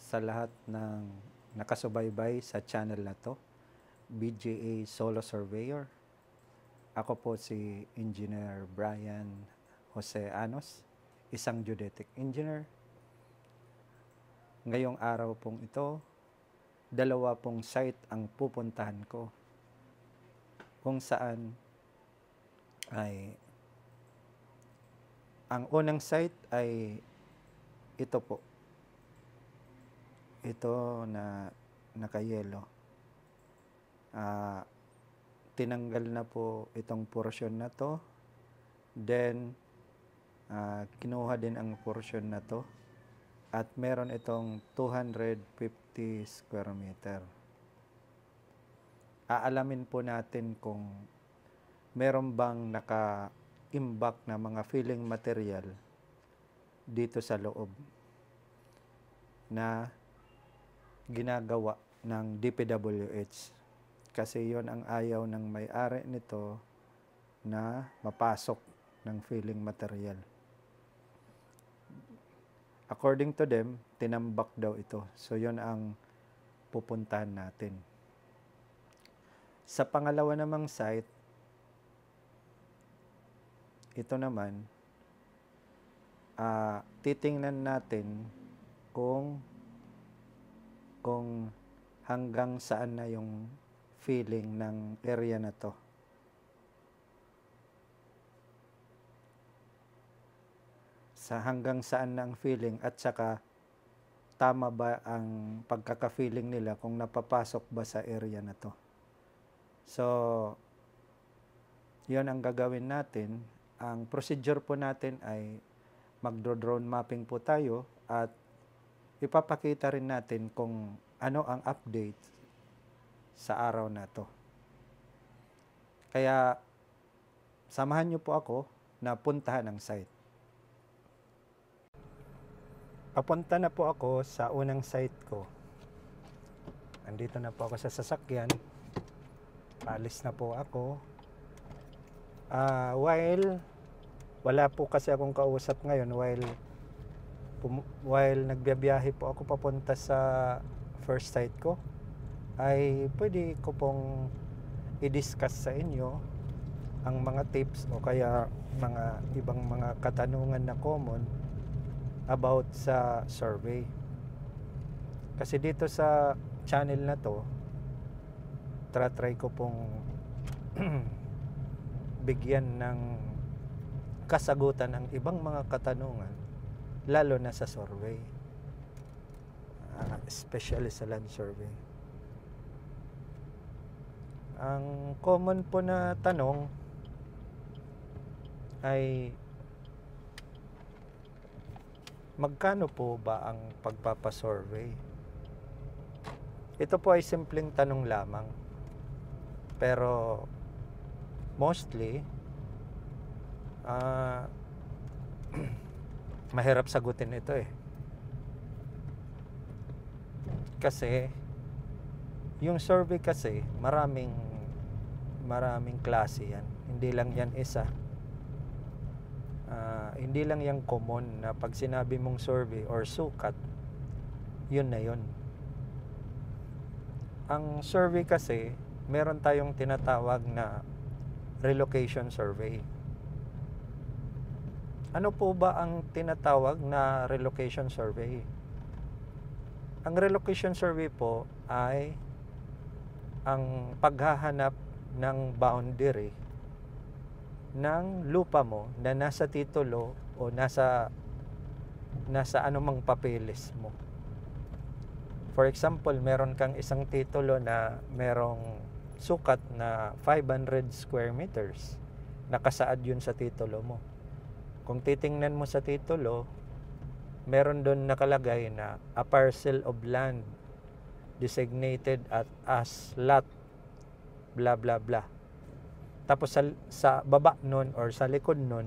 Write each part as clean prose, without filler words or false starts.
sa lahat ng nakasubaybay sa channel na to, BJA Solo Surveyor. Ako po si Engineer Brian Jose Anos, isang geodetic engineer. Ngayong araw pong ito, dalawa pong site ang pupuntahan ko, kung saan ay ang unang site ay ito po. Ito na nakayelo. Tinanggal na po itong portion na to. Then, kinuha din ang portion na to. At meron itong 250 square meter. Aalamin po natin kung meron bang naka-imbak na mga filling material dito sa loob na ginagawa ng DPWH. Kasi yon ang ayaw ng may-ari nito na mapasok ng filling material. According to them, tinambak daw ito. So yon ang pupuntahan natin. Sa pangalawa namang site, ito naman, titingnan natin kung hanggang saan na yung filling ng area na to. Sa hanggang saan na ang filling at saka tama ba ang pagkaka-filling nila kung napapasok ba sa area na to. So, yun ang gagawin natin. Ang procedure po natin ay magdo-drone mapping po tayo at ipapakita rin natin kung ano ang update sa araw na to. Kaya, samahan niyo po ako na puntahan ang site. Papunta na po ako sa unang site ko. Andito na po ako sa sasakyan. Paalis na po ako. While wala po kasi akong kausap ngayon, while nagbiyahe po ako papunta sa first site ko, ay pwede ko pong i-discuss sa inyo ang mga tips o kaya mga ibang mga katanungan na common about sa survey. Kasi dito sa channel na to, try ko pong bigyan ng kasagutan ang ibang mga katanungan, lalo na sa survey, especially sa land survey. Ang common po na tanong ay magkano po ba ang pagpapasurvey? Ito po ay simpleng tanong lamang, pero mostly mahirap sagutin ito kasi yung survey kasi maraming klase yan, hindi lang yan isa. Hindi lang yan common na pag sinabi mong survey or sukat, yun na yun. Ang survey kasi, meron tayong tinatawag na relocation survey. Ano po ba ang tinatawag na relocation survey? Ang relocation survey po ay ang paghahanap ng boundary ng lupa mo na nasa titulo o nasa anumang papeles mo. For example, meron kang isang titulo na merong sukat na 500 square meters. Nakasaad yun sa titulo mo. Kung titingnan mo sa titulo, meron doon nakalagay na a parcel of land designated as lot blah blah blah. Tapos sa baba nun or sa likod nun,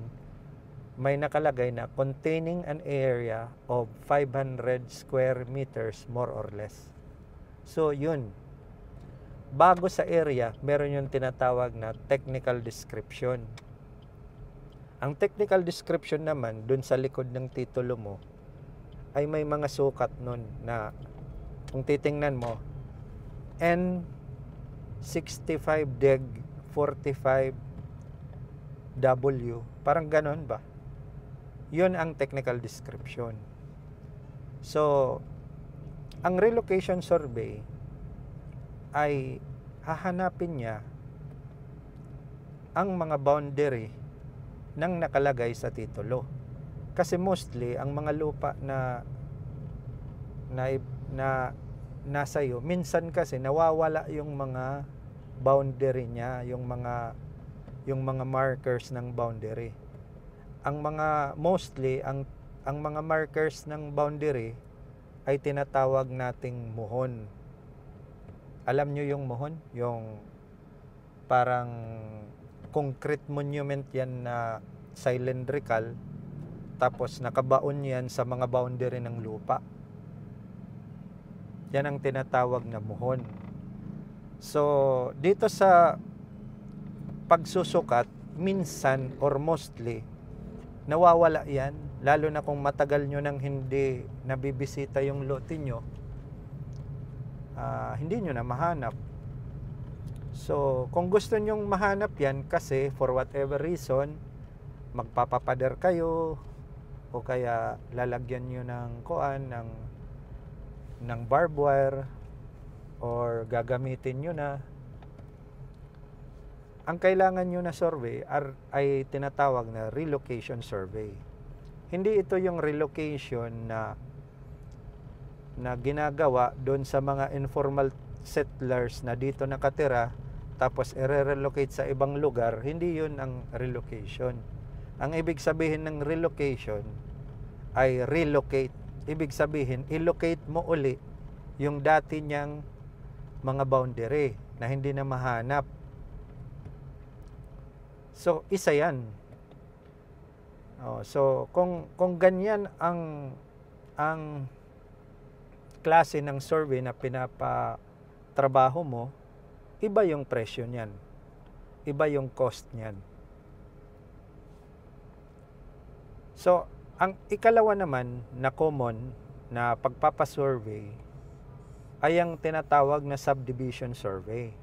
may nakalagay na containing an area of 500 square meters more or less. So yun, bago sa area, meron yung tinatawag na technical description. Ang technical description naman, dun sa likod ng titulo mo, ay may mga sukat nun na kung titingnan mo, N65 deg 45 W, parang ganon ba? Yun ang technical description. So, ang relocation survey ay hahanapin niya ang mga boundary ng nakalagay sa titulo. Kasi mostly, ang mga lupa na nasa iyo, minsan kasi nawawala yung mga boundary niya, yung mga markers ng boundary. Ang mga mga markers ng boundary ay tinatawag nating muhon. Alam nyo yung muhon? Yung parang concrete monument yan na cylindrical, tapos nakabaon yan sa mga boundary ng lupa. Yan ang tinatawag na muhon. So, dito sa pagsusukat, minsan or mostly, nawawala yan. Lalo na kung matagal nyo nang hindi nabibisita yung lote nyo, hindi nyo na mahanap. So, kung gusto nyong mahanap yan kasi for whatever reason, magpapapader kayo o kaya lalagyan nyo ng ng barbed wire or gagamitin nyo na, ang kailangan nyo na survey ay tinatawag na relocation survey. Hindi ito yung relocation na ginagawa doon sa mga informal settlers na dito nakatira tapos i-relocate sa ibang lugar. Hindi yun ang relocation. Ang ibig sabihin ng relocation ay relocate. Ibig sabihin, ilocate mo uli yung dati niyang mga boundary na hindi na mahanap. So, isa yan. So, kung ganyan ang klase ng survey na pinapatrabaho mo, iba yung presyo niyan. Iba yung cost niyan. So, ang ikalawa naman na common na pagpapasurvey ay ang tinatawag na subdivision survey.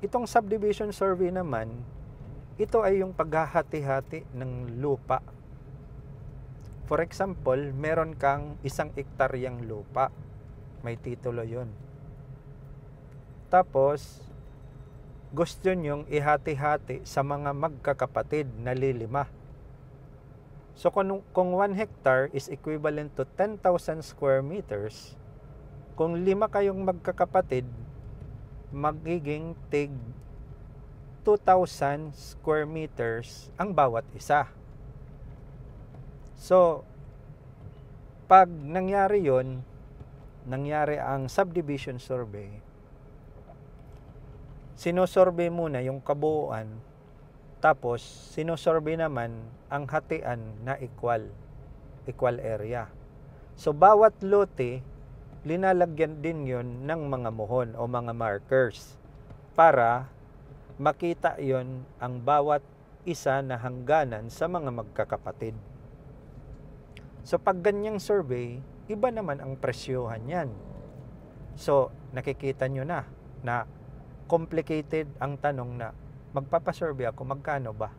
Itong subdivision survey naman, ito ay yung paghahati-hati ng lupa. For example, meron kang 1 hektaryang lupa. May titulo yun. Tapos, gusto nyong ihati-hati sa mga magkakapatid na lilima. So, kung 1 hectare is equivalent to 10,000 square meters, kung 5 kayong magkakapatid, magiging tig 2,000 square meters ang bawat isa. So, pag nangyari yon, nangyari ang subdivision survey, sinosurvey muna yung kabuuan, tapos sinosurvey naman ang hatian na equal area. So, bawat lote, linalagyan din yon ng mga muhon o mga markers para makita yon ang bawat isa na hangganan sa mga magkakapatid. So, pag ganyang survey, iba naman ang presyohan yan. So, nakikita nyo na complicated ang tanong na magpapasurvey ako, magkano ba?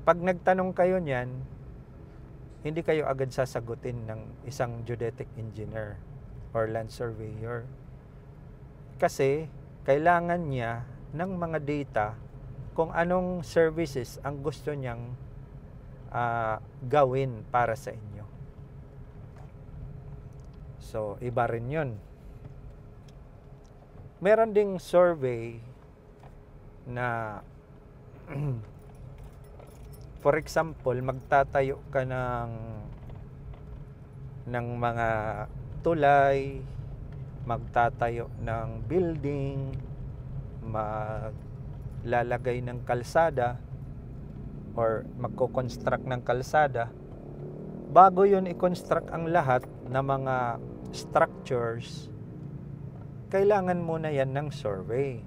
Pag nagtanong kayo niyan, hindi kayo agad sasagutin ng isang geodetic engineer or land surveyor. Kasi, kailangan niya ng mga data kung anong services ang gusto niyang gawin para sa inyo. So, iba rin yun. Meron ding survey na for example, magtatayo ka ng mga tulay, magtatayo ng building, maglalagay ng kalsada or magko-construct ng kalsada. Bago yun i-construct ang lahat ng mga structures, kailangan muna yan ng survey.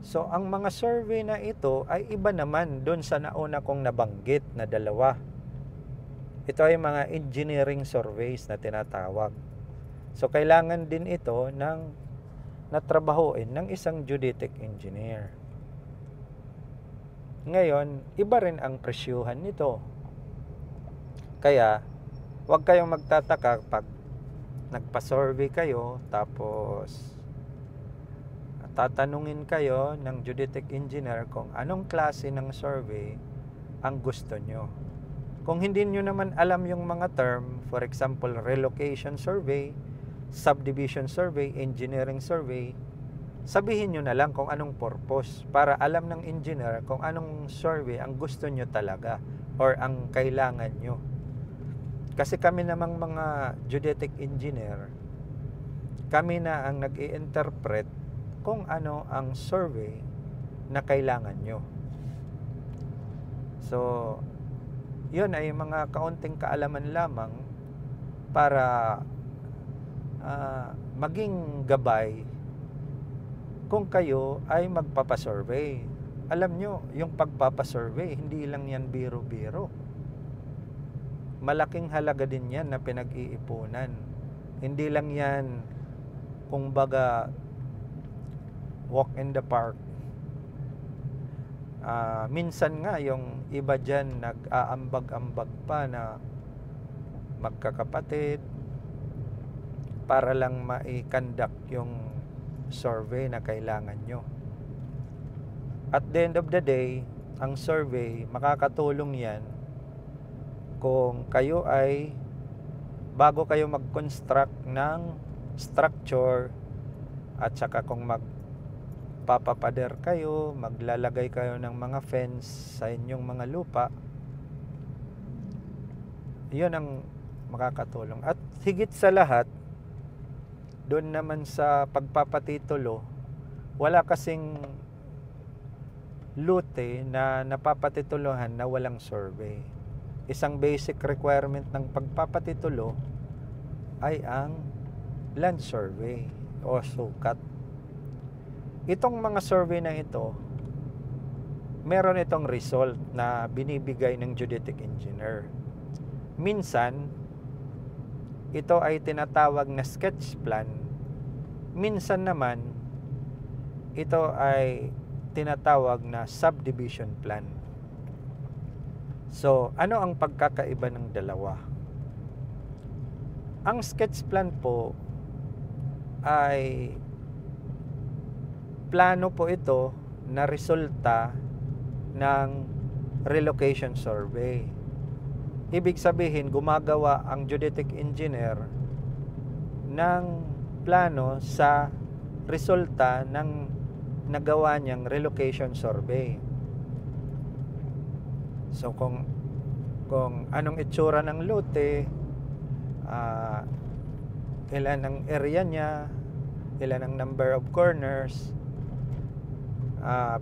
So, ang mga survey na ito ay iba naman doon sa nauna kong nabanggit na 2. Ito ay mga engineering surveys na tinatawag. So, kailangan din ito ng natrabahuin ng isang geodetic engineer. Ngayon, iba rin ang presyuhan nito. Kaya, huwag kayong magtataka pag nagpa-survey kayo, tapos tatanungin kayo ng geodetic engineer kung anong klase ng survey ang gusto nyo. Kung hindi nyo naman alam yung mga term, for example, relocation survey, subdivision survey, engineering survey, sabihin nyo na lang kung anong purpose para alam ng engineer kung anong survey ang gusto nyo talaga or ang kailangan nyo. Kasi kami namang mga geodetic engineer, kami na ang nag-i-interpret kung ano ang survey na kailangan nyo. So, yun ay mga kaunting kaalaman lamang para maging gabay kung kayo ay magpapasurvey. Alam nyo, yung pagpapasurvey, hindi lang yan biro-biro. Malaking halaga din yan na pinag-iipunan. Hindi lang yan, kung baga, walk in the park. Minsan nga, yung iba dyan, nag-aambag-ambag pa na magkakapatid para lang ma-conduct yung survey na kailangan nyo. At the end of the day, ang survey, makakatulong yan kung kayo ay bago kayo mag-construct ng structure at saka kung magpapapader kayo, maglalagay kayo ng mga fence sa inyong mga lupa, yun ang makakatulong. At higit sa lahat, doon naman sa pagpapatitulo, wala kasing lote na napapatituluhan na walang survey. Isang basic requirement ng pagpapatitulo ay ang land survey o sukat. Itong mga survey na ito, meron itong result na binibigay ng geodetic engineer. Minsan, ito ay tinatawag na sketch plan. Minsan naman, ito ay tinatawag na subdivision plan. So, ano ang pagkakaiba ng dalawa? Ang sketch plan po ay plano po ito na resulta ng relocation survey. Ibig sabihin, gumagawa ang geodetic engineer ng plano sa resulta ng nagawa niyang relocation survey. So, kung anong itsura ng lote, ilan ang area niya, ilan ang number of corners,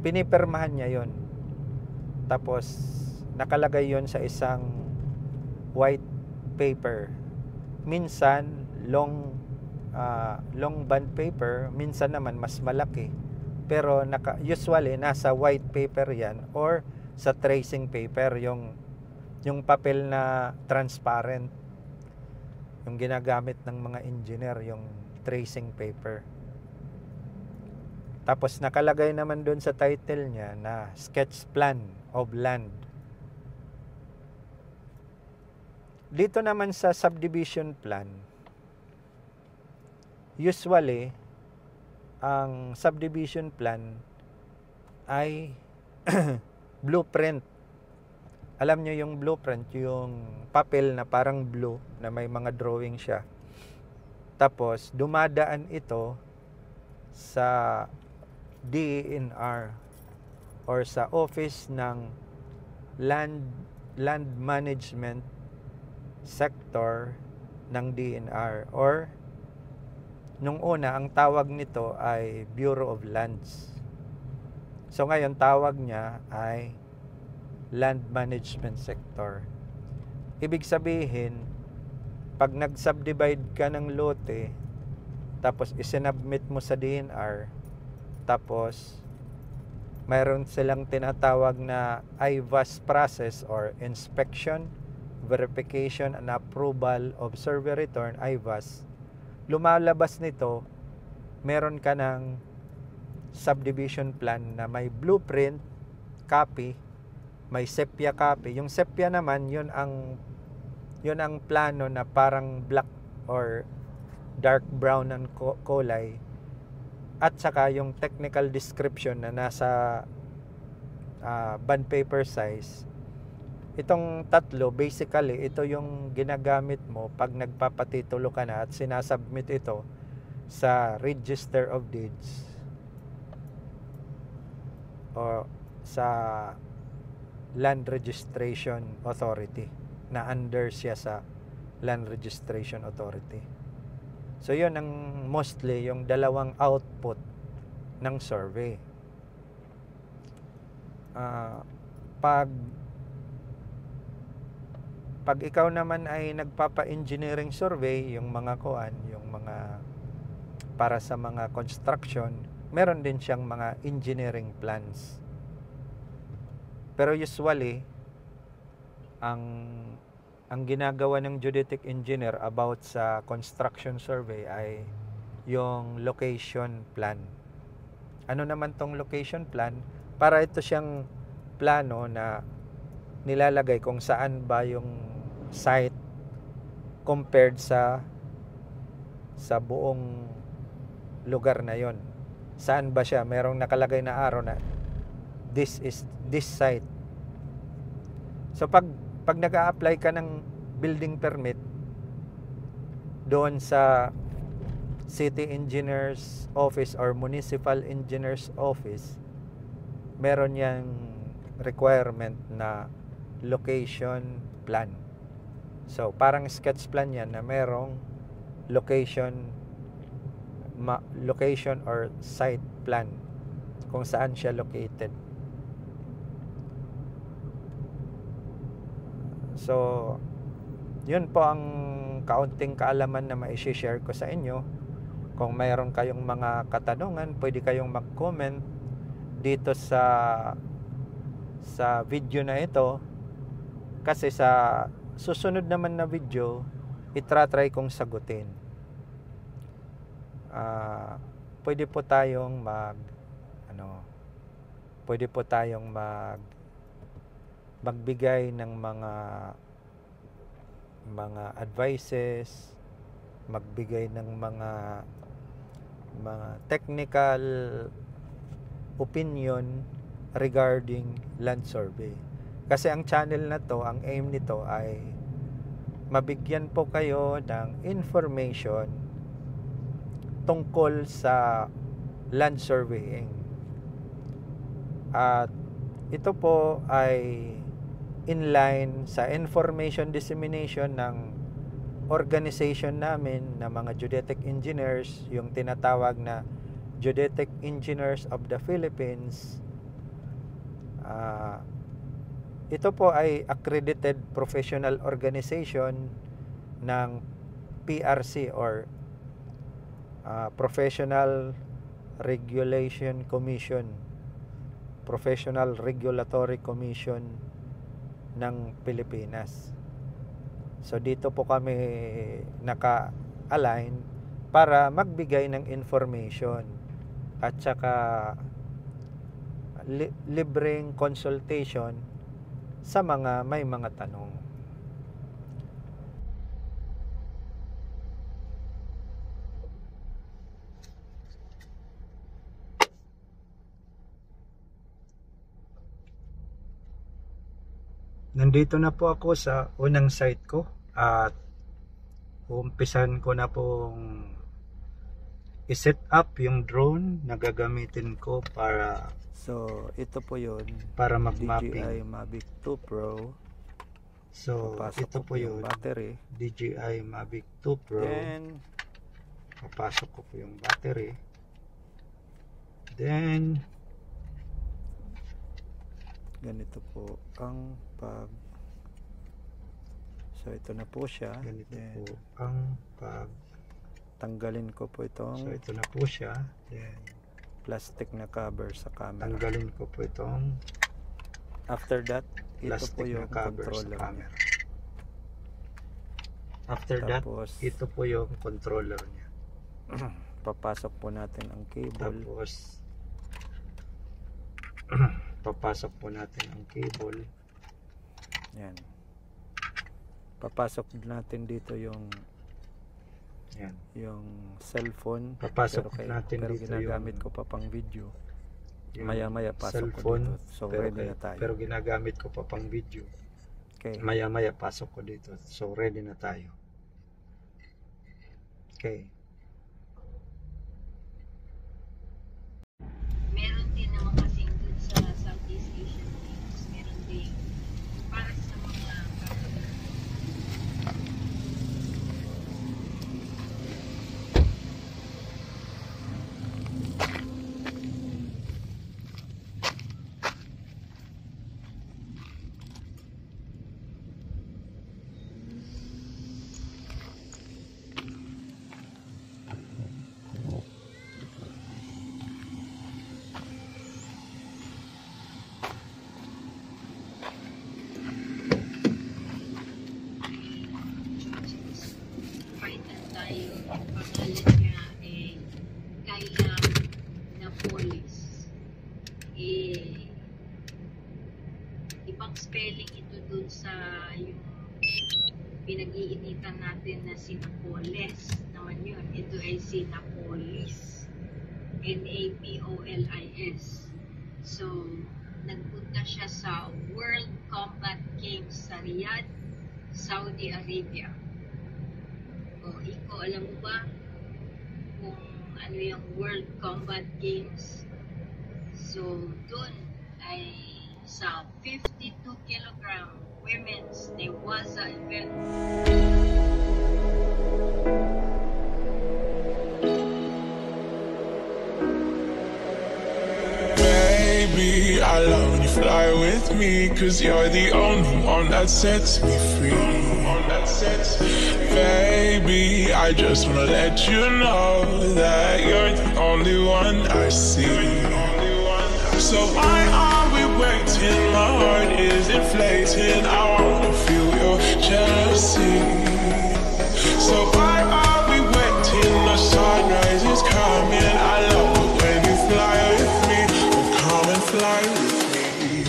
pinipirmahan niya yon. Tapos, nakalagay yon sa isang white paper. Minsan long band paper, minsan naman mas malaki. Pero usually nasa white paper 'yan or sa tracing paper, yung papel na transparent. Yung ginagamit ng mga engineer, yung tracing paper. Tapos nakalagay naman doon sa title niya na sketch plan of land. Dito naman sa subdivision plan, usually, ang subdivision plan ay blueprint. Alam nyo yung blueprint, yung papel na parang blue na may mga drawing siya. Tapos, dumadaan ito sa DENR or sa office ng land management sector ng DENR, or nung una ang tawag nito ay Bureau of Lands. So ngayon tawag niya ay Land Management Sector. Ibig sabihin, pag nag-subdivide ka ng lote, tapos isinubmit mo sa DENR, tapos mayroon silang tinatawag na IVAS process or Inspection, Verification and Approval of Survey Return, IVAS, lumalabas nito, meron ka ng subdivision plan na may blueprint copy, may sepia copy. Yung sepia naman, yun ang plano na parang black or dark brown ang kulay, at saka yung technical description na nasa bond paper size. Itong tatlo, basically, ito yung ginagamit mo pag nagpapatitulo ka na at sinasubmit ito sa Register of Deeds o sa Land Registration Authority, na under siya sa Land Registration Authority. So yun ang mostly yung dalawang output ng survey. Pag ikaw naman ay nagpapa-engineering survey, yung mga para sa mga construction, meron din siyang mga engineering plans. Pero usually, ang ginagawa ng geodetic engineer about sa construction survey ay yung location plan. Ano naman tong location plan? Para ito siyang plano na nilalagay kung saan ba yung site compared sa buong lugar na yon. Saan ba siya? Merong nakalagay na arrow na this is this site. So pag nag-a-apply ka ng building permit doon sa city engineer's office or municipal engineer's office, meron yang requirement na location plan. So parang sketch plan yan na merong location or site plan kung saan siya located. So yun po ang kaunting kaalaman na mai-share ko sa inyo. Kung mayroon kayong mga katanungan, pwede kayong mag-comment dito sa video na ito, kasi sa susunod naman na video itra-try kong sagutin. Pwede po tayong magbigay ng mga advices, magbigay ng mga technical opinion regarding land survey. Kasi ang channel na to, ang aim nito ay mabigyan po kayo ng information tungkol sa land surveying. At ito po ay inline sa information dissemination ng organization namin na mga geodetic engineers, yung tinatawag na Geodetic Engineers of the Philippines. Ito po ay accredited professional organization ng PRC or Professional Regulation Commission, Professional Regulatory Commission ng Pilipinas. So dito po kami naka-align para magbigay ng information at saka libreng consultation sa mga may mga tanong. Nandito na po ako sa unang site ko at umpisan ko na pong i-set up yung drone na gagamitin ko para ito po yun para mag-mapping. DJI Mavic 2 Pro. So ito po yung battery, DJI Mavic 2 Pro. Then papasok ko po yung battery. Then ganito po ang so ito na po siya. Ganito then, po ang tanggalin ko po itong, so ito na po siya. Then plastic na cover sa camera. Tanggalin ko po itong, after that ito po yung controller niya. After Tapos, that, ito po yung controller niya. papasok po natin ang cable. Tapos, papasok po natin ang cable. Yan. Papasok natin dito yung Yan. yung cellphone. Papasok natin pero dito ginagamit yung ko pa pang video. yung Maya-maya pasok ko cellphone, dito. So ready na tayo. pero ginagamit ko pa pang video. Okay. Maya-maya pasok ko dito. So ready na tayo. Okay. Meron din naman kasing dun sa Southeast Asian Games, meron din para sa mga fighter tayo. Ang pangalan niya ay Kaya Napoles. Ibang spelling ito dun sa yung pinag-iinitan natin na Sinapoles naman yun. Ito ay Sinapolis. Napolis. So, nagpunta siya sa World Combat Games sa Riyadh, Saudi Arabia. O, ikaw, alam mo ba kung ano yung World Combat Games? So, dun ay sa 52 kilogram women's Newaza event. Baby, I love when you fly with me, 'cause you're the only one that sets me free. Baby, I just wanna let you know that you're the only one I see. So why are we waiting? My heart is inflating. I wanna feel your jealousy. So why are we waiting? The sunrise is coming. I love it when you fly with me. Come and fly with me.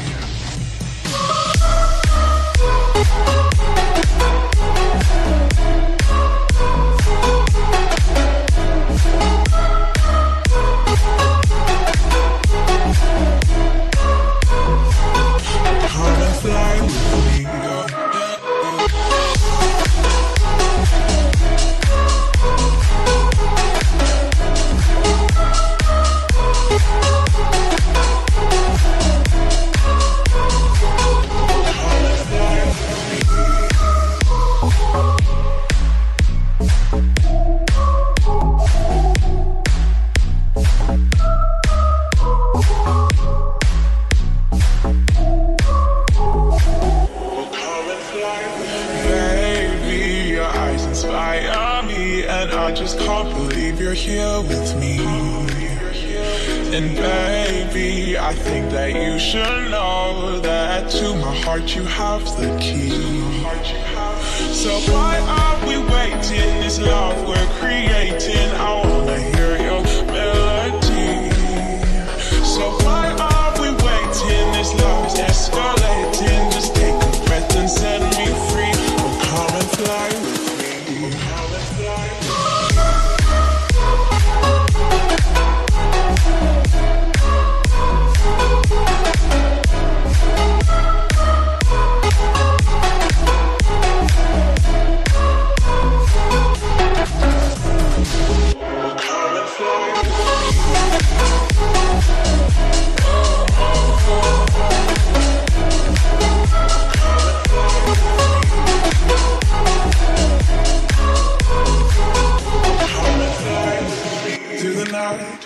Come and fly with me. Baby, your eyes inspire me, and I just can't believe you're here with me. And baby, I think that you should know that to my heart you have the key. So why are we waiting? This love we're creating, I wanna hear your melody. So why are we waiting? This love is escalating. Just take a breath and set me free. Oh, come and fly with me. Oh, come and fly with me.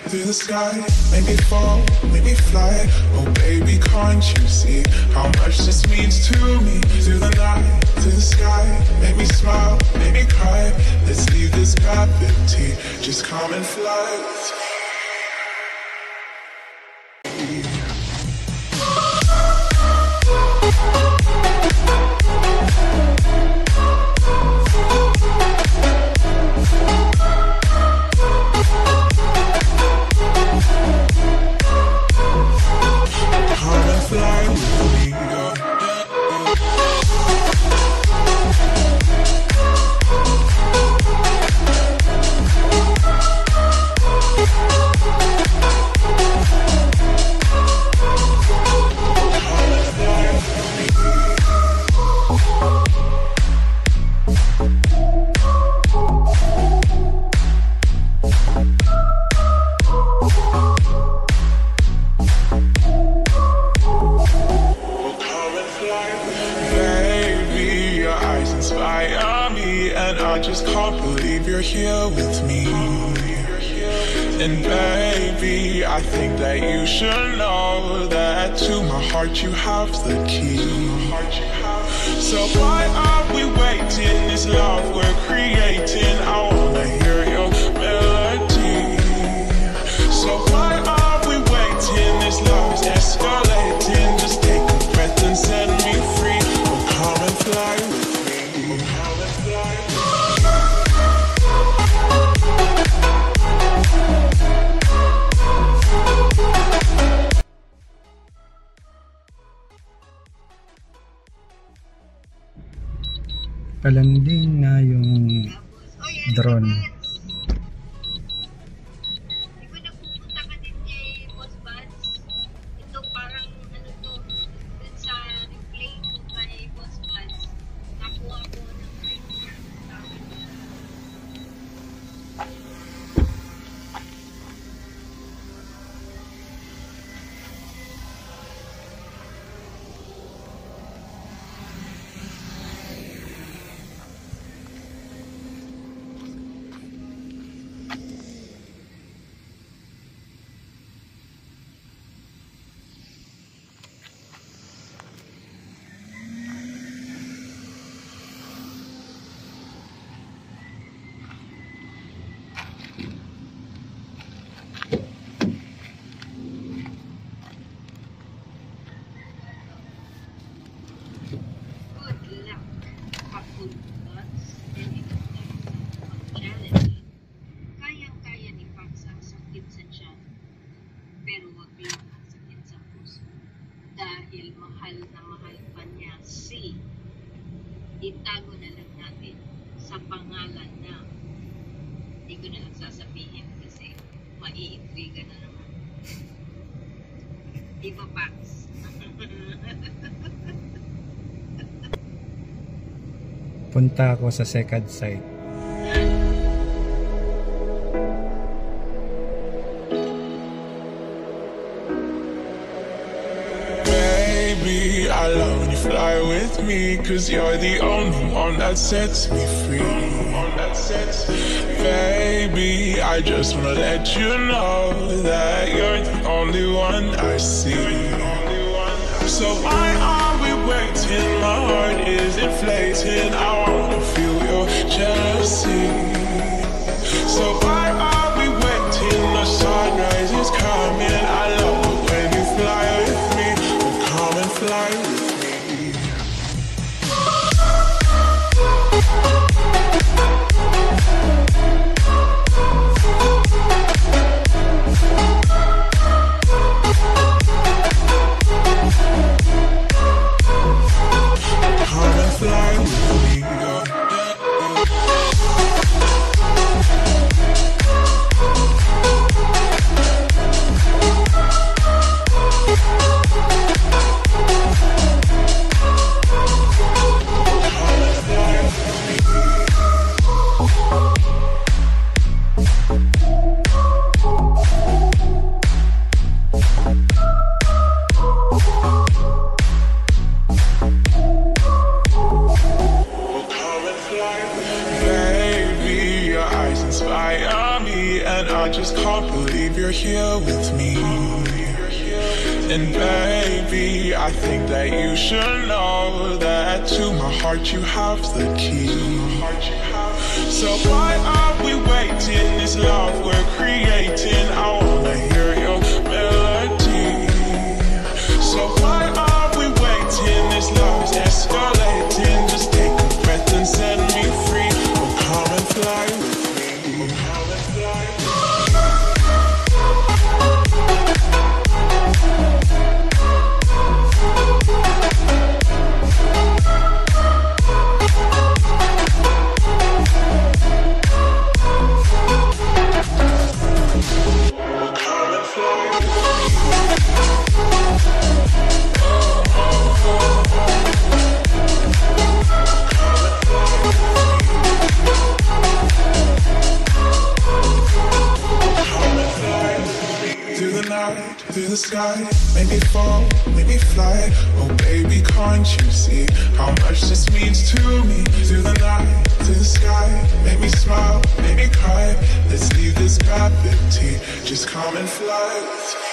Through the sky, make me fall, make me fly. Oh baby, can't you see how much this means to me? Through the night, through the sky, make me smile, make me cry. Let's leave this gravity, just come and fly with me. I just can't believe you're here with me. And baby, I think that you should know that to my heart you have the key. So why are we waiting? This love we're creating, I wanna hear your melody. So why are we waiting? This love is escalating. Just take a breath and set me free. Oh, come and fly with me. Come and fly with me. Palanding na yung drone. Di ba napupunta ka din kay Boss Buds? Ito parang ano to, dun sa replay ko kay Boss Buds. Nakuha ko ng picture sa akin. Good luck, Apple Buds. And ito tayo sa pag-challenge. Kayang-kaya ni Pax ang sakit sa tiyan, pero wag lang ang sakit sa puso. Dahil mahal na mahal pa niya si, itago na lang natin sa pangalan na, hindi ko na lang sasabihin kasi maiintriga na naman. Di ba, Pax? Punta ako sa second site. Baby, I love when you fly with me, 'cause you're the only one that sets me free. Baby, I just wanna let you know that you're the only one I see. So why are we waiting? My heart is inflating. I wanna feel your jealousy. So why are we waiting? The sunrise is coming. I love it when you fly with me. Come and fly with me. Come and fly with me. Baby, your eyes inspire me, and I just can't believe you're here with me. And baby, I think that you should know that to my heart you have the key. So why are we waiting? This love we're creating, I wanna hear your melody. So why are we waiting? This love is escalating. Just take a breath and set me free. Oh, come and fly with me. Come and fly with me. Come and fly. sky, make me fall, make me fly. Oh baby, can't you see how much this means to me? To the night, to the sky, make me smile, make me cry. Let's leave this gravity, just come and fly with me.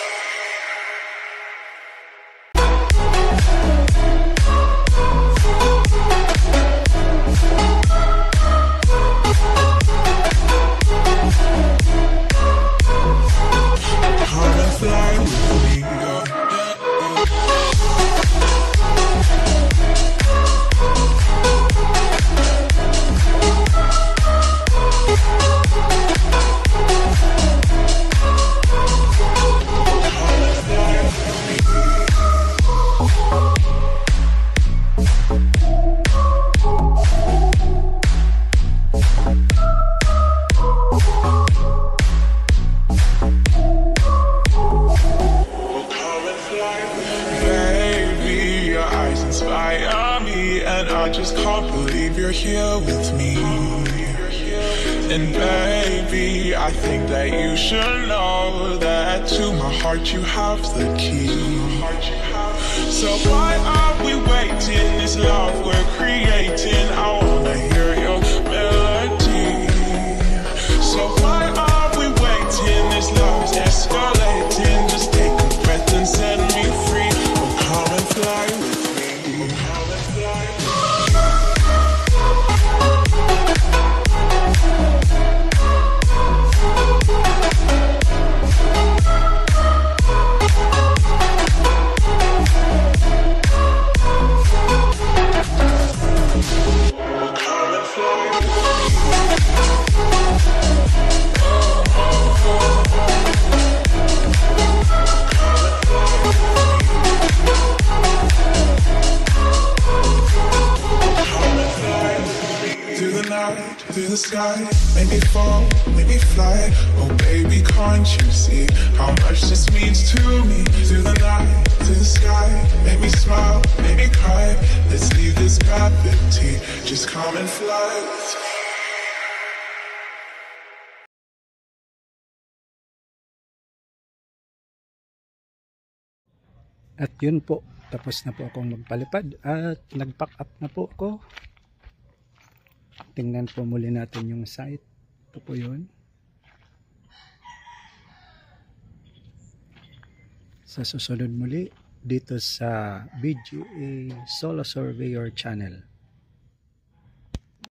I just can't believe you're here with me. And baby, I think that you should know that to my heart you have the key. So why are we waiting? This love we're creating, I wanna hear your melody. So why are we waiting? This love's escalating. Just take a breath and set me free. Oh, come and fly with me. Oh, come and fly with me. To the sky, make me fall, make me fly. Oh baby, can't you see how much this means to me? To the night, to the sky, make me smile, make me cry. Let's leave this gravity, just come and fly with me. At yun po, tapos na po akong magpalipad at nag-pack up na po ako. Tingnan po muli natin yung site. Ito po yun. Sa susunod muli dito sa BGA Solo Surveyor Channel.